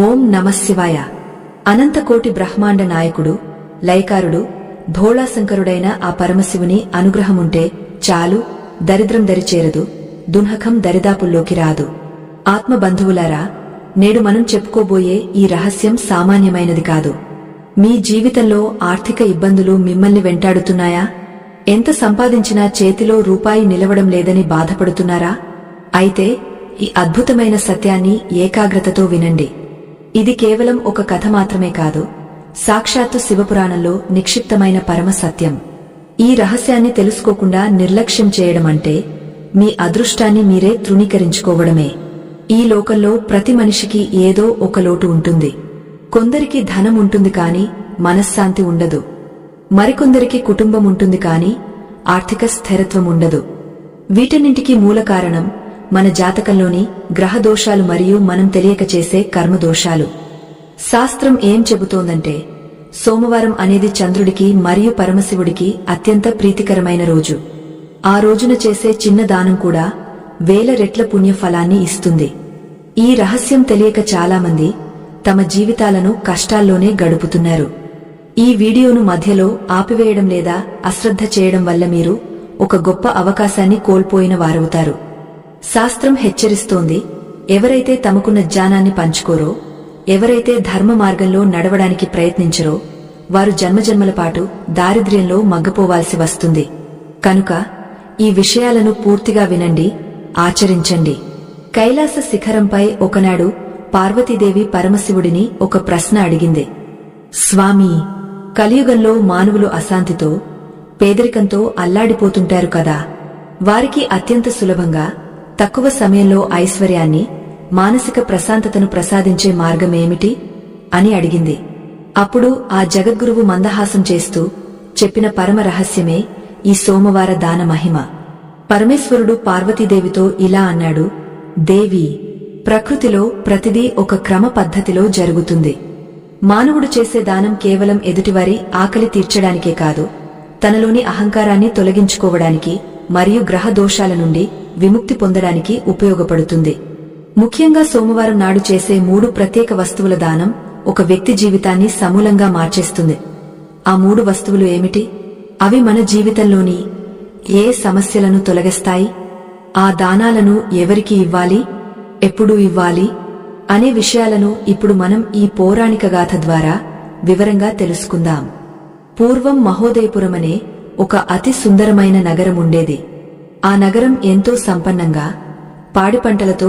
ఓం నమఃశివాయ. అనంతకోటి బ్రహ్మాండ నాయకుడు, లయకారుడు, భోళాశంకరుడైన ఆ పరమశివుని అనుగ్రహముంటే చాలు, దరిద్రం దరిచేరదు, దున్హకం దరిదాపుల్లోకి రాదు. ఆత్మబంధువులారా, నేడు మనం చెప్పుకోబోయే ఈ రహస్యం సామాన్యమైనది కాదు. మీ జీవితంలో ఆర్థిక ఇబ్బందులు మిమ్మల్ని వెంటాడుతున్నాయా? ఎంత సంపాదించినా చేతిలో రూపాయి నిలవడం లేదని బాధపడుతున్నారా? అయితే ఈ అద్భుతమైన సత్యాన్ని ఏకాగ్రతతో వినండి. ఇది కేవలం ఒక కథ మాత్రమే కాదు, సాక్షాత్తు శివపురాణంలో నిక్షిప్తమైన పరమ సత్యం. ఈ రహస్యాన్ని తెలుసుకోకుండా నిర్లక్ష్యం చేయడమంటే మీ అదృష్టాన్ని మీరే తృణీకరించుకోవడమే. ఈ లోకంలో ప్రతి మనిషికి ఏదో ఒక లోటు ఉంటుంది. కొందరికి ధనం ఉంటుంది కాని మనశ్శాంతి ఉండదు. మరికొందరికి కుటుంబం ఉంటుంది కాని ఆర్థిక స్థిరత్వం ఉండదు. వీటన్నింటికీ మూల కారణం మన జాతకంలోని గ్రహదోషాలు మరియు మనం తెలియక చేసే కర్మదోషాలు. శాస్త్రం ఏం చెబుతోందంటే, సోమవారం అనేది చంద్రుడికి మరియు పరమశివుడికి అత్యంత ప్రీతికరమైన రోజు. ఆ రోజున చేసే చిన్న దానం కూడా వేల రెట్ల పుణ్యఫలాన్ని ఇస్తుంది. ఈ రహస్యం తెలియక చాలామంది తమ జీవితాలను కష్టాల్లోనే గడుపుతున్నారు. ఈ వీడియోను మధ్యలో ఆపివేయడం లేదా అశ్రద్ధ చేయడం వల్ల మీరు ఒక గొప్ప అవకాశాన్ని కోల్పోయిన వారవుతారు. శాస్త్రం హెచ్చరిస్తోంది, ఎవరైతే తమకున్న జ్ఞానాన్ని పంచుకోరో, ఎవరైతే ధర్మ మార్గంలో నడవడానికి ప్రయత్నించరో, వారు జన్మజన్మల పాటు దారిద్ర్యంలో మగ్గపోవాల్సి వస్తుంది. కనుక ఈ విషయాలను పూర్తిగా వినండి, ఆచరించండి. కైలాస శిఖరంపై ఒకనాడు పార్వతీదేవి పరమశివుడిని ఒక ప్రశ్న అడిగింది. స్వామీ, కలియుగంలో మానవులు అశాంతితో, పేదరికంతో అల్లాడిపోతుంటారు కదా, వారికి అత్యంత సులభంగా తక్కువ సమయంలో ఐశ్వర్యాన్ని, మానసిక ప్రశాంతతను ప్రసాదించే మార్గమేమిటి అని అడిగింది. అప్పుడు ఆ జగద్గురువు మందహాసం చేస్తూ చెప్పిన పరమ రహస్యమే ఈ సోమవార దాన మహిమ. పరమేశ్వరుడు పార్వతీదేవితో ఇలా అన్నాడు, దేవి, ప్రకృతిలో ప్రతిదీ ఒక క్రమ పద్ధతిలో జరుగుతుంది. మానవుడు చేసే దానం కేవలం ఎదుటివారి ఆకలి తీర్చడానికే కాదు, తనలోని అహంకారాన్ని తొలగించుకోవడానికి మరియు గ్రహ దోషాల నుండి విముక్తి పొందడానికి ఉపయోగపడుతుంది. ముఖ్యంగా సోమవారం నాడు చేసే 3 ప్రత్యేక వస్తువుల దానం ఒక వ్యక్తి జీవితాన్ని సమూలంగా మార్చేస్తుంది. ఆ 3 వస్తువులు ఏమిటి? అవి మన జీవితంలోని ఏ సమస్యలను తొలగిస్తాయి? ఆ దానాలను ఎవరికి ఇవ్వాలి, ఎప్పుడు ఇవ్వాలి అనే విషయాలను ఇప్పుడు మనం ఈ పౌరాణిక గాథ ద్వారా వివరంగా తెలుసుకుందాం. పూర్వం మహోదయపురమనే ఒక అతి సుందరమైన నగరం ఉండేది. ఆ నగరం ఎంతో సంపన్నంగా, పాడి పంటలతో